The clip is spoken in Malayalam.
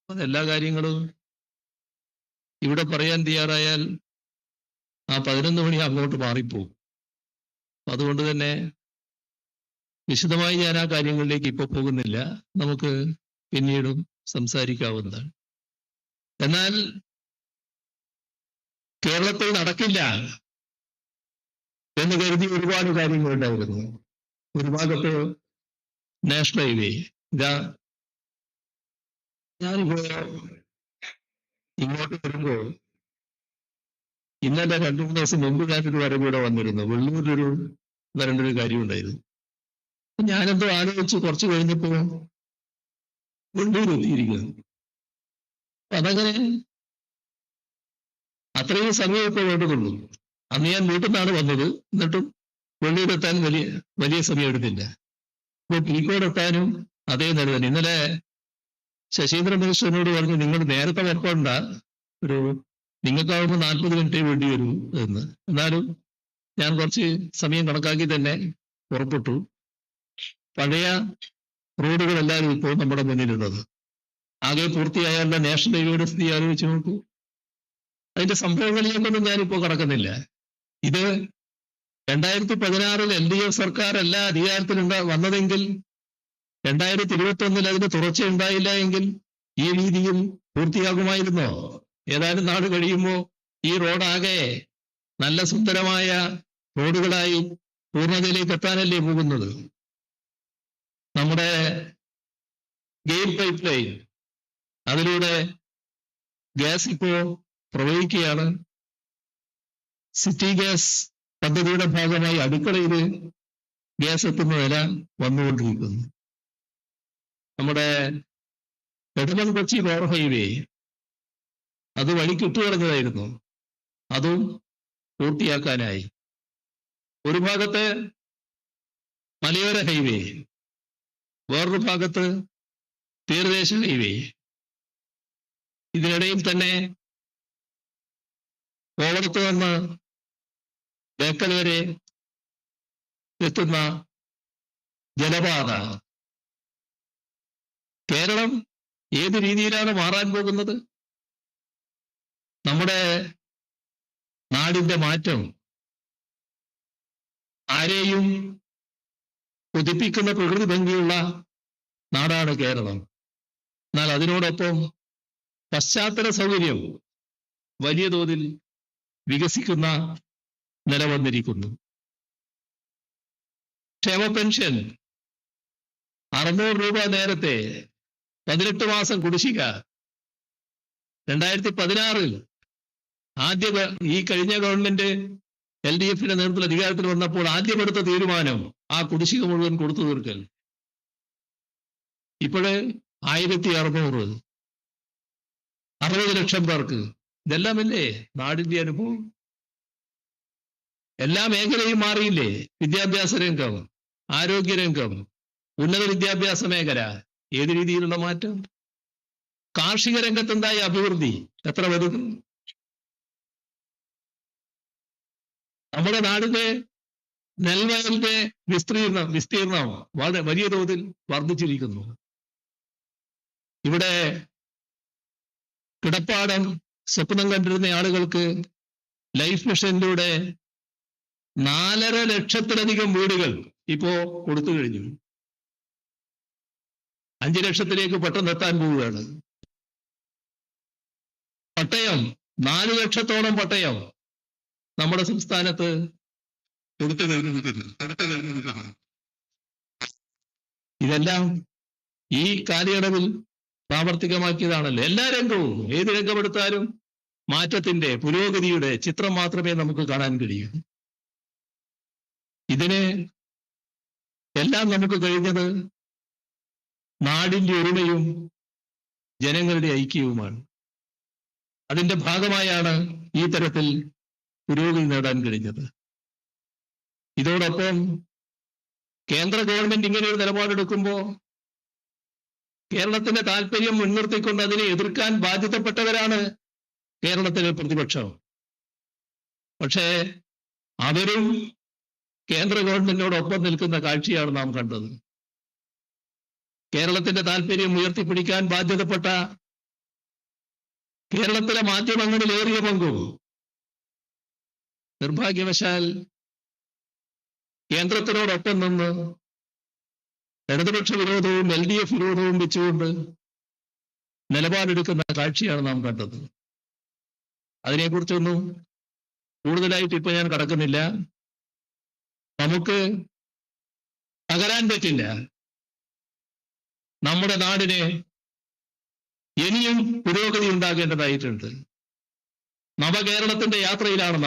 എല്ലാ കാര്യങ്ങളും ഇവിടെ പറയാൻ തയ്യാറായാൽ ആ 11 മണി അങ്ങോട്ട് മാറിപ്പോകും. അതുകൊണ്ട് തന്നെ വിശദമായി ഞാൻ ആ കാര്യങ്ങളിലേക്ക് ഇപ്പോൾ പോകുന്നില്ല. നമുക്ക് പിന്നീടും സംസാരിക്കാവുന്നതാണ്. എന്നാൽ കേരളത്തിൽ നടക്കില്ല എന്ന് കരുതി ഒരുപാട് കാര്യങ്ങളുണ്ടായിരുന്നു. ഒരു ഭാഗത്ത് നാഷണൽ ഹൈവേ, ഞാനിപ്പോ ഇങ്ങോട്ട് വരുമ്പോ ഇന്നലെ 2-3 ദിവസം മുമ്പ് ഞാനൊരു വരകൂടെ വന്നിരുന്നു. വെള്ളൂരിലൊരു വരേണ്ട ഒരു കാര്യം ഉണ്ടായിരുന്നു. ഞാനെന്തോ ആലോചിച്ച് കുറച്ച് കഴിഞ്ഞപ്പോ വെള്ളൂർ എത്തിയിരിക്കുന്നു. അതങ്ങനെ അത്രയും സമയം ഇപ്പോൾ വേണ്ടതുള്ളൂ. അന്ന് ഞാൻ വീട്ടിൽ നിന്നാണ് വന്നത്. എന്നിട്ടും വെള്ളൂരെത്താൻ വലിയ സമയം എടുത്തില്ല. ഇപ്പൊ പീക്കോട് എത്താനും അതേ നില തന്നെ. ഇന്നലെ ശശീന്ദ്രൻ മിനിസ്റ്ററിനോട് പറഞ്ഞു, നിങ്ങൾ നേരത്തെ വരണ്ട, നിങ്ങൾക്കാവുമ്പോൾ 40 മിനിറ്റേ വേണ്ടി വരൂ എന്ന്. എന്നാലും ഞാൻ കുറച്ച് സമയം കണക്കാക്കി തന്നെ പുറപ്പെട്ടു. പഴയ റോഡുകളെല്ലാവരും ഇപ്പോൾ നമ്മുടെ മുന്നിലുള്ളത്. ആകെ പൂർത്തിയായാലുള്ള നാഷണൽ ഹൈവേയുടെ സ്ഥിതി ആലോചിച്ച് നോക്കൂ. അതിന്റെ സംഭവങ്ങളിലേക്കൊന്നും ഞാനിപ്പോ കടക്കുന്നില്ല. ഇത് 2016 LDF സർക്കാരല്ല അധികാരത്തിൽ വന്നതെങ്കിൽ 2021 അതിന് തുടർച്ചയുണ്ടായില്ല എങ്കിൽ ഈ രീതിയിൽ പൂർത്തിയാകുമായിരുന്നോ? ഏതാനും നാട് കഴിയുമ്പോൾ ഈ റോഡാകെ നല്ല സുന്ദരമായ റോഡുകളായി പൂർണ്ണതയിലേക്ക് എത്താനല്ലേ പോകുന്നത്. നമ്മുടെ ഗെയിൽ പൈപ്പ് ലൈൻ, അതിലൂടെ ഗ്യാസ് ഇപ്പോ പ്രവഹിക്കുകയാണ്. സിറ്റി ഗ്യാസ് പദ്ധതിയുടെ ഭാഗമായി അടുക്കളയിൽ ഗ്യാസ് എത്തുന്ന നില വന്നുകൊണ്ടിരിക്കുന്നു. നമ്മുടെ നെടുമൺ കൊച്ചി പവർ ഹൈവേ, അത് വഴിക്കിട്ടുകിടന്നതായിരുന്നു. അതും പൂർത്തിയാക്കാനായി. ഒരു ഭാഗത്ത് മലയോര ഹൈവേ, വേറൊരു ഭാഗത്ത് തീരദേശ ഹൈവേ. ഇതിനിടയിൽ തന്നെ കോവളത്ത് നിന്ന് ബേക്കൽ വരെ എത്തുന്ന ജലപാത. കേരളം ഏത് രീതിയിലാണ് മാറാൻ പോകുന്നത്? നമ്മുടെ നാടിന്റെ മാറ്റം ആരെയും കൊതിപ്പിക്കുന്ന പ്രകൃതി ഭംഗിയുള്ള നാടാണ് കേരളം. എന്നാൽ അതിനോടൊപ്പം പശ്ചാത്തല സൗകര്യം വലിയ തോതിൽ വികസിക്കുന്ന നില വന്നിരിക്കുന്നു. ക്ഷേമ പെൻഷൻ 600 രൂപ നേരത്തെ, 18 മാസം കുടിശ്ശിക. 2016 ഈ കഴിഞ്ഞ ഗവൺമെന്റ് LDFന്റെ നേതൃത്വത്തിൽ അധികാരത്തിൽ വന്നപ്പോൾ ആദ്യമെടുത്ത തീരുമാനം ആ കുടിശ്ശിക മുഴുവൻ കൊടുത്തു തീർക്കൽ. ഇപ്പോഴ് 1600, 60 ലക്ഷം പേർക്ക്. ഇതെല്ലാമല്ലേ നാടിന്റെ അനുഭവം? എല്ലാ മേഖലയും മാറിയില്ലേ? വിദ്യാഭ്യാസ രംഗം, ആരോഗ്യരംഗം, ഉന്നത വിദ്യാഭ്യാസ മേഖല, ഏത് രീതിയിലുള്ള മാറ്റം? കാർഷിക രംഗത്തുണ്ടായ അഭിവൃദ്ധി എത്ര വലുത്? നമ്മുടെ നാടിന്റെ നെൽവയലിന്റെ വിസ്തീർണം വളരെ വലിയ തോതിൽ വർദ്ധിച്ചിരിക്കുന്നു. ഇവിടെ കിടപ്പാടം സ്വപ്നം കണ്ടിരുന്ന ആളുകൾക്ക് ലൈഫ് മിഷനിലൂടെ 4.5 ലക്ഷത്തിലധികം വീടുകൾ ഇപ്പോ കൊടുത്തു കഴിഞ്ഞു. 5 ലക്ഷത്തിലേക്ക് പെട്ടെന്ന് എത്താൻ പോവുകയാണ്. പട്ടയം 4 ലക്ഷത്തോളം പട്ടയം നമ്മുടെ സംസ്ഥാനത്ത് കൊടുത്തു കഴിഞ്ഞു. ഇതെല്ലാം ഈ കാലയളവിൽ പ്രാവർത്തികമാക്കിയതാണല്ലോ. എല്ലാ രംഗവും, ഏത് രംഗമെടുത്താലും മാറ്റത്തിന്റെ, പുരോഗതിയുടെ ചിത്രം മാത്രമേ നമുക്ക് കാണാൻ കഴിയൂ. ഇതിന് എല്ലാം നമുക്ക് കഴിഞ്ഞത് നാടിന്റെ ഒരുമയും ജനങ്ങളുടെ ഐക്യവുമാണ്. അതിന്റെ ഭാഗമായാണ് ഈ തരത്തിൽ പുരോഗതി നേടാൻ കഴിഞ്ഞത്. ഇതോടൊപ്പം കേന്ദ്ര ഗവൺമെന്റ് ഇങ്ങനെ ഒരു നിലപാടെടുക്കുമ്പോൾ കേരളത്തിന്റെ താല്പര്യം മുൻനിർത്തിക്കൊണ്ട് അതിനെ എതിർക്കാൻ ബാധ്യതപ്പെട്ടവരാണ് കേരളത്തിലെ പ്രതിപക്ഷം. പക്ഷേ അവരും കേന്ദ്ര ഗവൺമെന്റിനോടൊപ്പം നിൽക്കുന്ന കാഴ്ചയാണ് നാം കണ്ടത്. കേരളത്തിന്റെ താല്പര്യം ഉയർത്തിപ്പിടിക്കാൻ ബാധ്യതപ്പെട്ട കേരളത്തിലെ മാധ്യമങ്ങളിൽ ഏറിയ പങ്കും നിർഭാഗ്യവശാൽ കേന്ദ്രത്തിനോടൊപ്പം നിന്ന് ഇടതുപക്ഷ വിരോധവും LDF വിരോധവും വെച്ചുകൊണ്ട് നിലപാടെടുക്കുന്ന കാഴ്ചയാണ് നാം കണ്ടത്. അതിനെക്കുറിച്ചൊന്നും കൂടുതലായിട്ട് ഇപ്പൊ ഞാൻ കടക്കുന്നില്ല. നമുക്ക് തകരാൻ പറ്റില്ല. നമ്മുടെ നാടിന് ഇനിയും പുരോഗതി ഉണ്ടാകേണ്ടതായിട്ടുണ്ട്. നവകേരളത്തിന്റെ യാത്രയിലാണ് നാം.